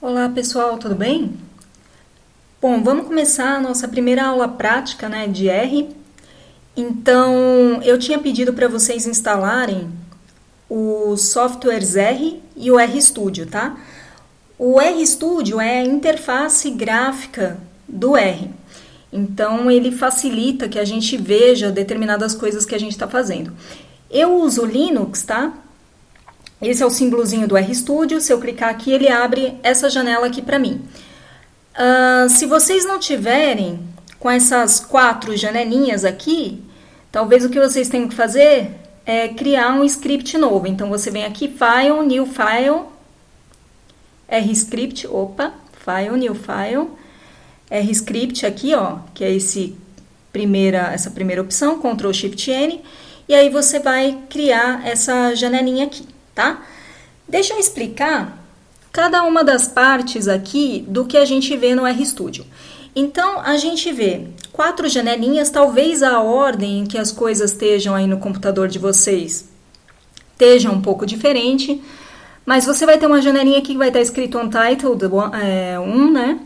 Olá pessoal, tudo bem? Bom, vamos começar a nossa primeira aula prática, né, de R. Então, eu tinha pedido para vocês instalarem os softwares R e o RStudio, tá? O RStudio é a interface gráfica do R. Então, ele facilita que a gente veja determinadas coisas que a gente está fazendo. Eu uso o Linux, tá? Esse é o símbolozinho do RStudio. Se eu clicar aqui, ele abre essa janela aqui para mim. Se vocês não tiverem com essas 4 janelinhas aqui, talvez o que vocês tenham que fazer é criar um script novo. Então, você vem aqui, File, New File, RScript, File, New File, RScript aqui, ó, que é essa primeira opção, Ctrl Shift N, e aí você vai criar essa janelinha aqui, tá? Deixa eu explicar cada uma das partes aqui do que a gente vê no RStudio. Então, a gente vê 4 janelinhas, talvez a ordem em que as coisas estejam aí no computador de vocês esteja um pouco diferente, mas você vai ter uma janelinha aqui que vai estar escrito Untitled 1, né?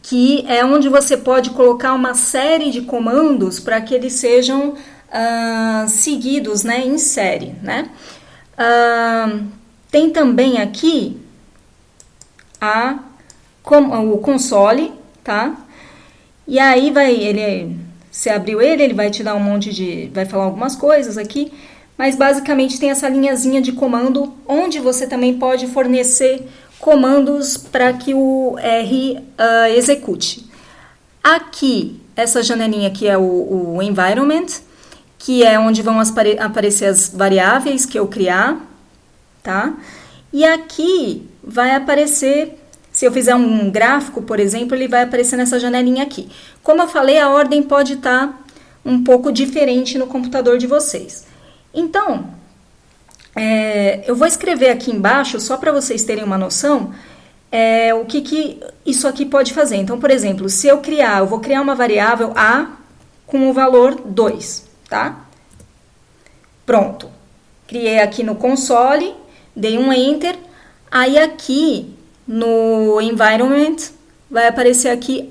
Que é onde você pode colocar uma série de comandos para que eles sejam seguidos, né, em série, né? Tem também aqui o console, tá? E aí você abriu ele vai te dar um monte vai falar algumas coisas aqui, mas basicamente tem essa linhazinha de comando onde você também pode fornecer comandos para que o R execute. Aqui, essa janelinha aqui é o environment, que é onde vão aparecer as variáveis que eu criar, tá? E aqui vai aparecer, se eu fizer um gráfico, por exemplo, ele vai aparecer nessa janelinha aqui. Como eu falei, a ordem pode estar um pouco diferente no computador de vocês. Então, eu vou escrever aqui embaixo, só para vocês terem uma noção, o que isso aqui pode fazer. Então, por exemplo, se eu vou criar uma variável A com o valor 2, tá? Pronto. Criei aqui no console, dei um Enter, aí aqui no environment vai aparecer aqui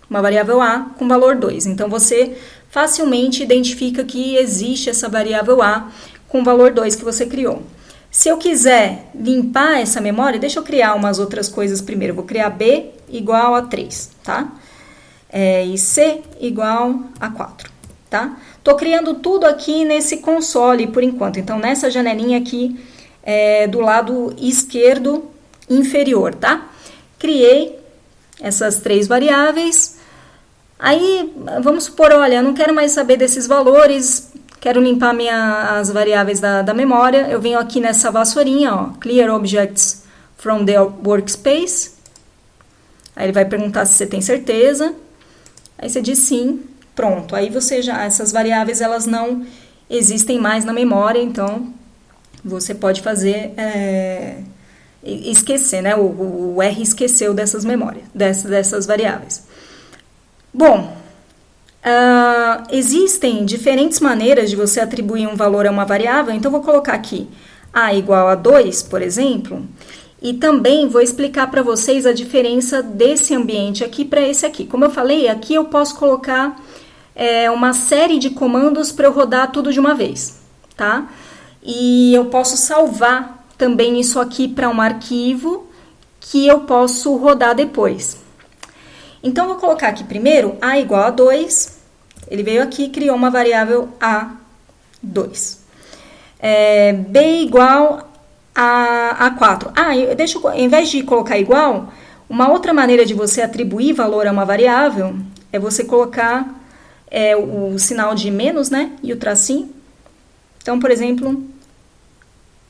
uma variável A com valor 2. Então, você facilmente identifica que existe essa variável A com valor 2 que você criou. Se eu quiser limpar essa memória, deixa eu criar umas outras coisas primeiro. Eu vou criar B igual a 3, tá? E C igual a 4, tá? Tô criando tudo aqui nesse console por enquanto. Então, nessa janelinha aqui do lado esquerdo inferior, tá? Criei essas 3 variáveis. Aí, vamos supor, olha, eu não quero mais saber desses valores, quero limpar as variáveis da memória. Eu venho aqui nessa vassourinha, ó, Clear Objects from the Workspace. Aí ele vai perguntar se você tem certeza. Aí você diz sim, pronto. Aí essas variáveis, elas não existem mais na memória, então você pode fazer, esquecer, né? O R esqueceu dessas memórias, dessas variáveis. Bom, existem diferentes maneiras de você atribuir um valor a uma variável, então vou colocar aqui A igual a 2, por exemplo, e também vou explicar para vocês a diferença desse ambiente aqui para esse aqui. Como eu falei, aqui eu posso colocar uma série de comandos para eu rodar tudo de uma vez, tá? E eu posso salvar também isso aqui para um arquivo que eu posso rodar depois. Então, vou colocar aqui primeiro A igual a 2, ele veio aqui e criou uma variável A2. B igual a 4. Ao invés de colocar igual, uma outra maneira de você atribuir valor a uma variável é você colocar o sinal de menos, né, e o tracinho. Então, por exemplo,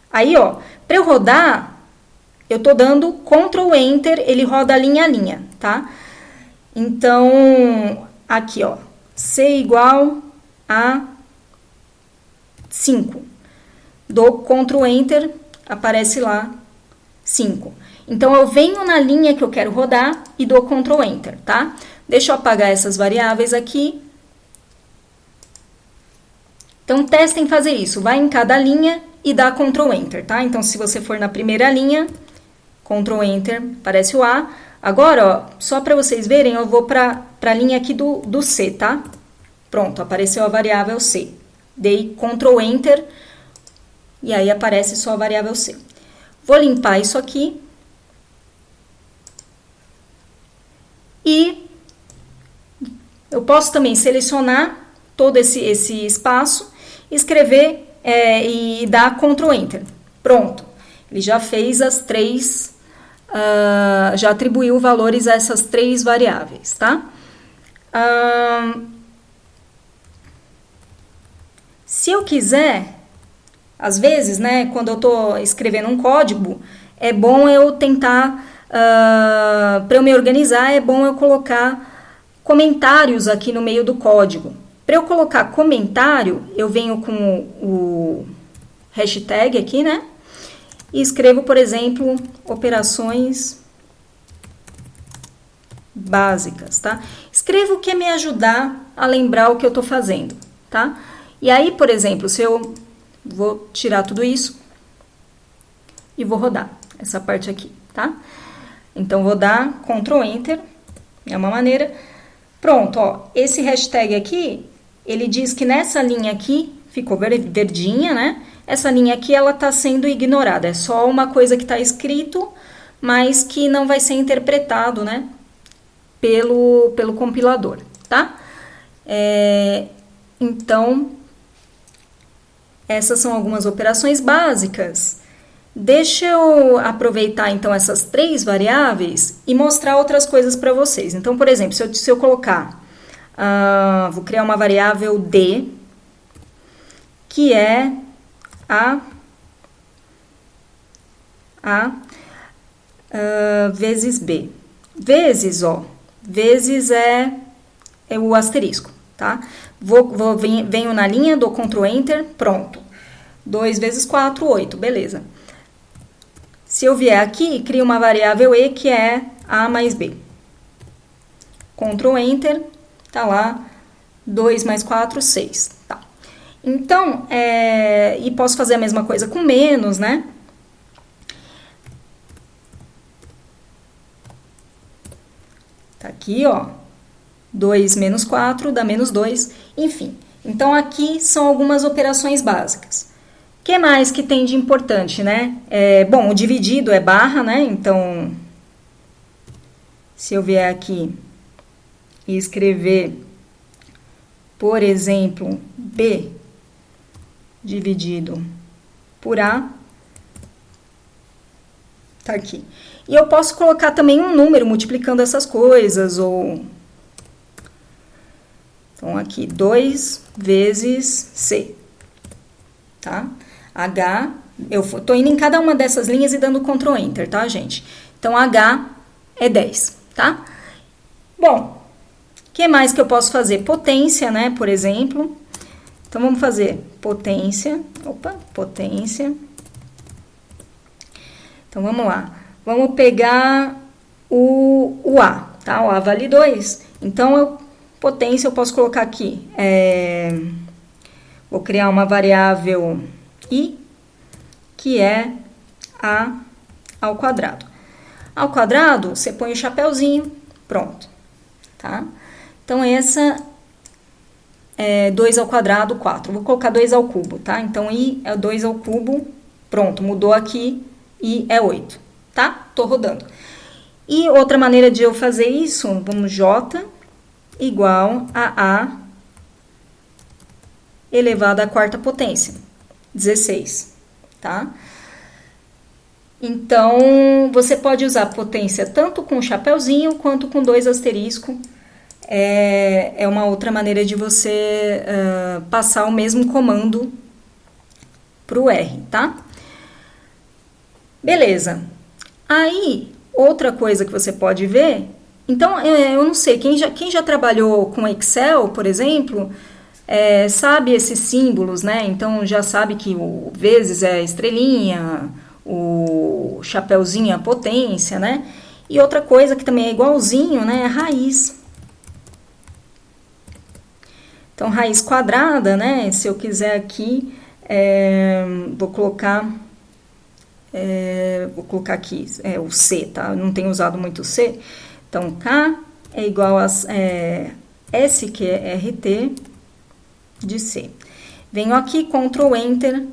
aí, ó, para eu rodar, eu tô dando Ctrl Enter, ele roda linha a linha, tá? Então, aqui, ó, C igual a 5. Dou Ctrl Enter, aparece lá 5. Então, eu venho na linha que eu quero rodar e dou Ctrl Enter, tá? Deixa eu apagar essas variáveis aqui. Então, testem fazer isso. Vai em cada linha e dá Ctrl Enter, tá? Então, se você for na primeira linha, Ctrl Enter, aparece o A. Agora, ó, só para vocês verem, eu vou para a linha aqui do C, tá? Pronto, apareceu a variável C. Dei Ctrl Enter e aí aparece só a variável C. Vou limpar isso aqui. E eu posso também selecionar todo esse espaço, escrever e dar Ctrl Enter. Pronto, ele já fez as três, já atribuiu valores a essas três variáveis, tá? Se eu quiser, às vezes, né, quando eu estou escrevendo um código, é bom eu tentar, para eu me organizar, é bom eu colocar comentários aqui no meio do código. Para eu colocar comentário, eu venho com o hashtag aqui, né? E escrevo, por exemplo, operações básicas, tá? Escrevo o que é me ajudar a lembrar o que eu estou fazendo, tá? E aí, por exemplo, se eu vou tirar tudo isso e vou rodar essa parte aqui, tá? Então, vou dar Ctrl Enter, é uma maneira. Pronto, ó, esse hashtag aqui, ele diz que nessa linha aqui, ficou verdinha, né? Essa linha aqui, ela tá sendo ignorada, é só uma coisa que tá escrito, mas que não vai ser interpretado, né? Pelo compilador, tá? Então, essas são algumas operações básicas. Deixa eu aproveitar, então, essas três variáveis e mostrar outras coisas para vocês. Então, por exemplo, se eu colocar, vou criar uma variável D, que é A vezes B. Vezes, ó, vezes é o asterisco, tá? Venho na linha, dou Ctrl Enter, pronto. 2 vezes 4, 8, beleza. Se eu vier aqui, crio uma variável E, que é A mais B. Ctrl Enter, tá lá, 2 mais 4, 6, tá. Então, e posso fazer a mesma coisa com menos, né? Tá aqui, ó, 2 menos 4 dá menos 2, enfim. Então, aqui são algumas operações básicas. O que mais que tem de importante, né? Bom, o dividido é barra, né? Então, se eu vier aqui e escrever, por exemplo, B dividido por A, tá aqui. E eu posso colocar também um número multiplicando essas coisas, ou... Então, aqui, 2 vezes C, tá? H, eu tô indo em cada uma dessas linhas e dando Ctrl Enter, tá, gente? Então, H é 10, tá? Bom, o que mais que eu posso fazer? Potência, né, por exemplo. Então, vamos fazer potência. Então, vamos lá. Vamos pegar o A, tá? O A vale 2. Então, potência eu posso colocar aqui. Vou criar uma variável I, que é A ao quadrado. Ao quadrado, você põe o chapéuzinho, pronto, tá? Então, essa é 2 ao quadrado, 4. Vou colocar 2 ao cubo, tá? Então, I é 2 ao cubo, pronto, mudou aqui, I é 8, tá? Tô rodando. E outra maneira de eu fazer isso, vamos J igual a A elevado à quarta potência, 16, tá? Então, você pode usar potência tanto com chapéuzinho quanto com 2 asterisco. É uma outra maneira de você passar o mesmo comando para o R, tá? Beleza. Aí, outra coisa que você pode ver... Então, eu não sei, quem já trabalhou com Excel, por exemplo, sabe esses símbolos, né? Então, já sabe que o vezes é estrelinha, o chapéuzinho é a potência, né? E outra coisa que também é igualzinho, né? É a raiz. Então, raiz quadrada, né? Se eu quiser aqui Vou colocar aqui o C, tá? Eu não tenho usado muito o C. Então, K é igual a S, que é RT, de C. Venho aqui, Ctrl Enter,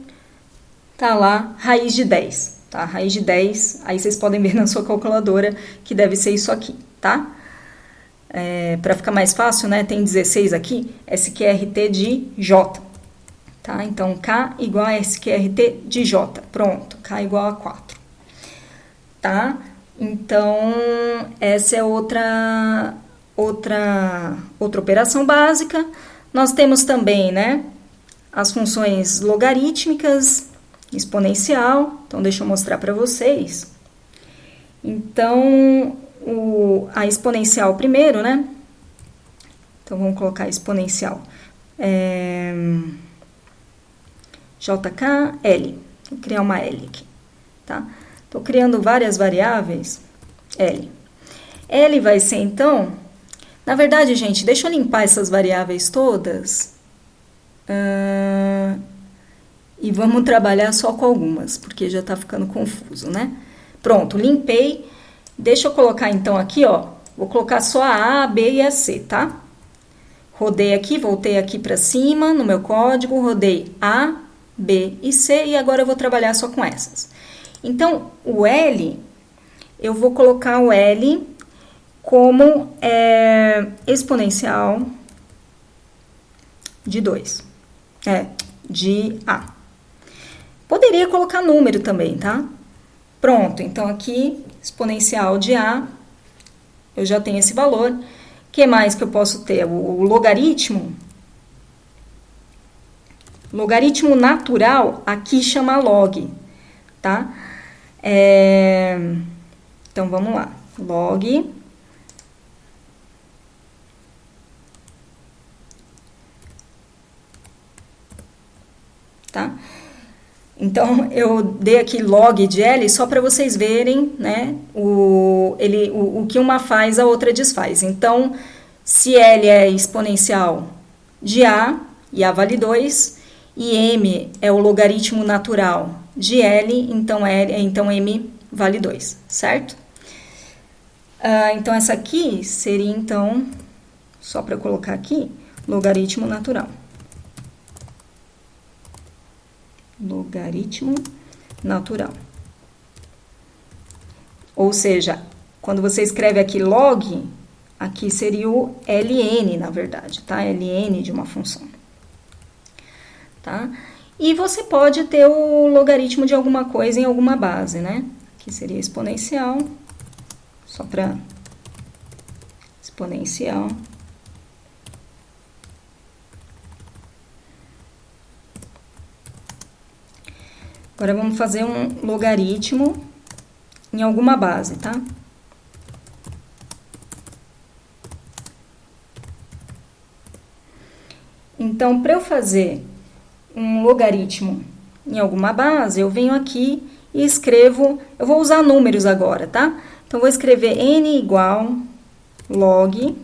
tá lá, raiz de 10, tá? Raiz de 10, aí vocês podem ver na sua calculadora que deve ser isso aqui, tá? Para ficar mais fácil, né, tem 16 aqui, SQRT de J, tá? Então, K igual a SQRT de J, pronto, K igual a 4, tá? Então, essa é outra operação básica. Nós temos também, né, as funções logarítmicas, exponencial. Então, deixa eu mostrar para vocês. Então, a exponencial primeiro, né? Então, vamos colocar exponencial. JKL. Vou criar uma L aqui, tá? Estou criando várias variáveis. L. L vai ser, então... Na verdade, gente, deixa eu limpar essas variáveis todas. E vamos trabalhar só com algumas, porque já está ficando confuso, né? Pronto, limpei. Deixa eu colocar, então, aqui, ó. Vou colocar só a B e a C, tá? Rodei aqui, voltei aqui para cima no meu código, rodei A, B e C, e agora eu vou trabalhar só com essas. Então, o L, eu vou colocar o L como exponencial de 2, de A. Poderia colocar número também, tá? Pronto, então aqui, exponencial de A, eu já tenho esse valor. O que mais que eu posso ter? O logaritmo. Logaritmo natural, aqui chama log, tá? Então, vamos lá. Log. Tá? Então, eu dei aqui log de L só para vocês verem, né, o que uma faz, a outra desfaz. Então, se L é exponencial de A, e A vale 2, e M é o logaritmo natural de L, então M vale 2, certo? Então, essa aqui seria, então, só para eu colocar aqui, logaritmo natural. Logaritmo natural. Ou seja, quando você escreve aqui log, aqui seria o ln, na verdade, tá? ln de uma função. Tá? E você pode ter o logaritmo de alguma coisa em alguma base, né? Aqui seria exponencial, só para exponencial. Agora, vamos fazer um logaritmo em alguma base, tá? Então, para eu fazer um logaritmo em alguma base, eu venho aqui e escrevo... Eu vou usar números agora, tá? Então, vou escrever n igual log...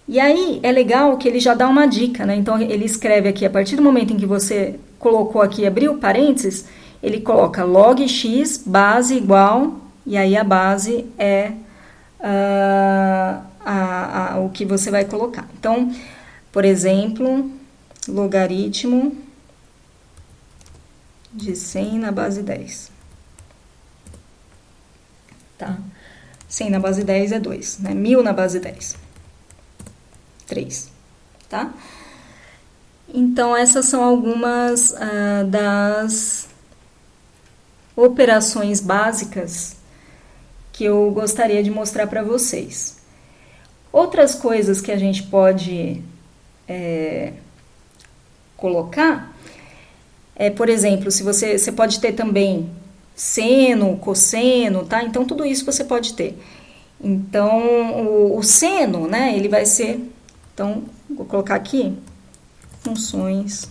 E aí, é legal que ele já dá uma dica, né? Então, ele escreve aqui, a partir do momento em que você colocou aqui, abriu parênteses, ele coloca log x base igual, e aí a base é o que você vai colocar. Então, por exemplo, logaritmo de 100 na base 10. Tá? 100 na base 10 é 2, né? 1000 na base 10. 3, tá? Então, essas são algumas das operações básicas que eu gostaria de mostrar para vocês. Outras coisas que a gente pode colocar por exemplo, se você pode ter também seno, cosseno, tá? Então, tudo isso você pode ter. Então, o seno, né, ele vai ser... Então, vou colocar aqui funções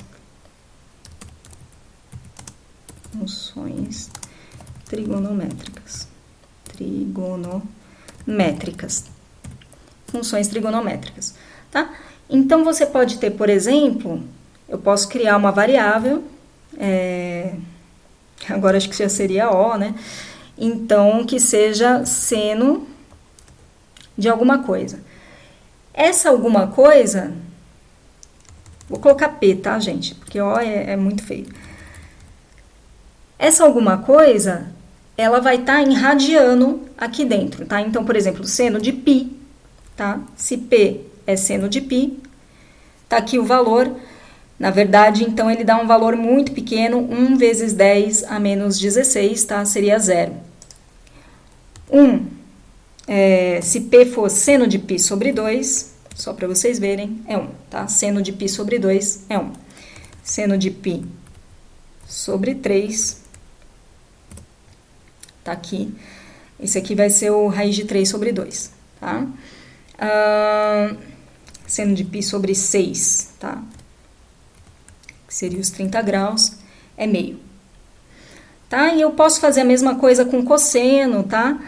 trigonométricas. Funções trigonométricas, tá? Então, você pode ter, por exemplo, eu posso criar uma variável, agora acho que já seria O, né? Então, que seja seno de alguma coisa. Essa alguma coisa, vou colocar P, tá, gente? Porque O é muito feio. Essa alguma coisa, ela vai estar em radiano aqui dentro, tá? Então, por exemplo, seno de π, tá? Se P é seno de π, tá aqui o valor. Na verdade, então, ele dá um valor muito pequeno, 1 vezes 10 a menos 16, tá? Seria 0. Se P for seno de π sobre 2, só para vocês verem, é 1, tá? Seno de π sobre 2 é 1. Seno de π sobre 3, tá aqui. Esse aqui vai ser o raiz de 3 sobre 2, tá? Seno de π sobre 6, tá? Que seria os 30 graus, é meio. Tá? E eu posso fazer a mesma coisa com cosseno, tá?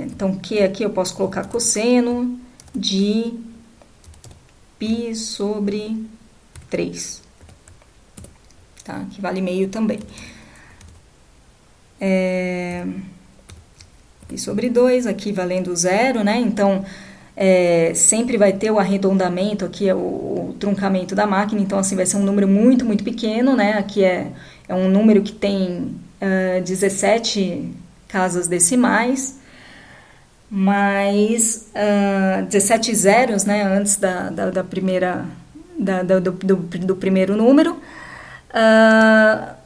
Então, que aqui eu posso colocar cosseno de π sobre 3, tá? Que vale meio também. Π sobre 2, aqui valendo 0, né? Então, sempre vai ter o arredondamento, aqui é o truncamento da máquina, então assim vai ser um número muito, muito pequeno, né? Aqui é um número que tem 17 casas decimais, mas 17 zeros, né? Antes da primeira, do primeiro número,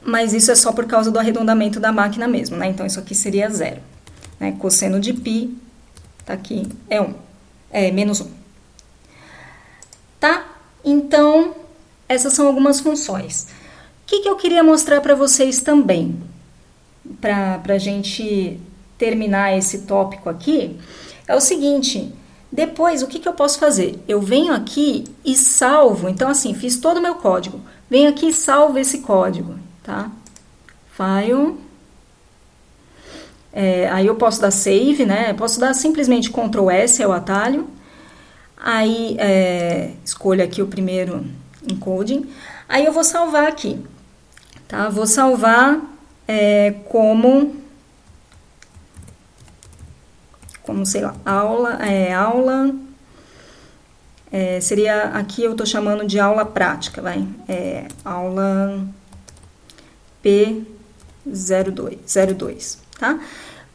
mas isso é só por causa do arredondamento da máquina mesmo, né? Então isso aqui seria 0. Né? Cosseno de π, tá aqui, é 1. Menos 1. Tá? Então, essas são algumas funções. O que eu queria mostrar para vocês também, para a gente terminar esse tópico aqui, é o seguinte: depois, o que eu posso fazer? Eu venho aqui e salvo, então assim, fiz todo o meu código, venho aqui e salvo esse código, tá? File. Aí eu posso dar save, né? Posso dar simplesmente Ctrl S, é o atalho. Aí escolho aqui o primeiro encoding. Aí eu vou salvar aqui, tá? Vou salvar como sei lá, aula, seria aqui eu tô chamando de aula prática, vai? Aula P02, tá?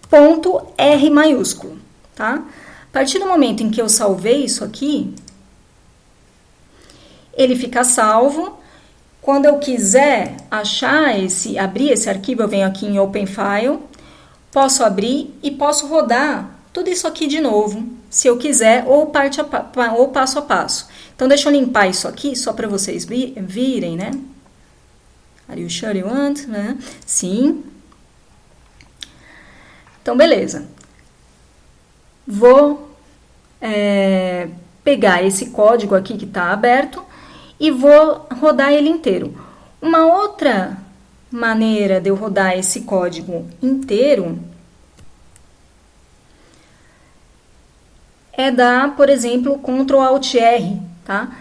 Ponto R maiúsculo, tá? A partir do momento em que eu salvei isso aqui, ele fica salvo. Quando eu quiser abrir esse arquivo, eu venho aqui em Open File, posso abrir e posso rodar tudo isso aqui de novo, se eu quiser, ou passo a passo. Então, deixa eu limpar isso aqui, só para vocês virem, né? Are you sure you want? Né? Sim. Então, beleza. Vou pegar esse código aqui que está aberto e vou rodar ele inteiro. Uma outra maneira de eu rodar esse código inteiro é dar, por exemplo, Ctrl Alt R, tá?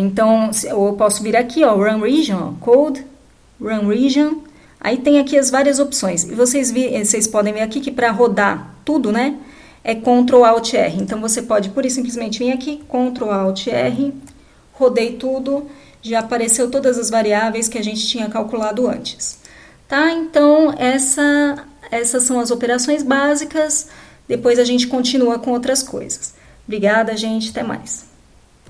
Então, eu posso vir aqui, ó, Run Region, Code, Run Region. Aí tem aqui as várias opções. E vocês podem ver aqui que para rodar tudo, né, é Ctrl Alt R. Então, você pode pura e simplesmente vir aqui, Ctrl Alt R, rodei tudo, já apareceu todas as variáveis que a gente tinha calculado antes. Tá? Então, essas são as operações básicas. Depois a gente continua com outras coisas. Obrigada, gente. Até mais.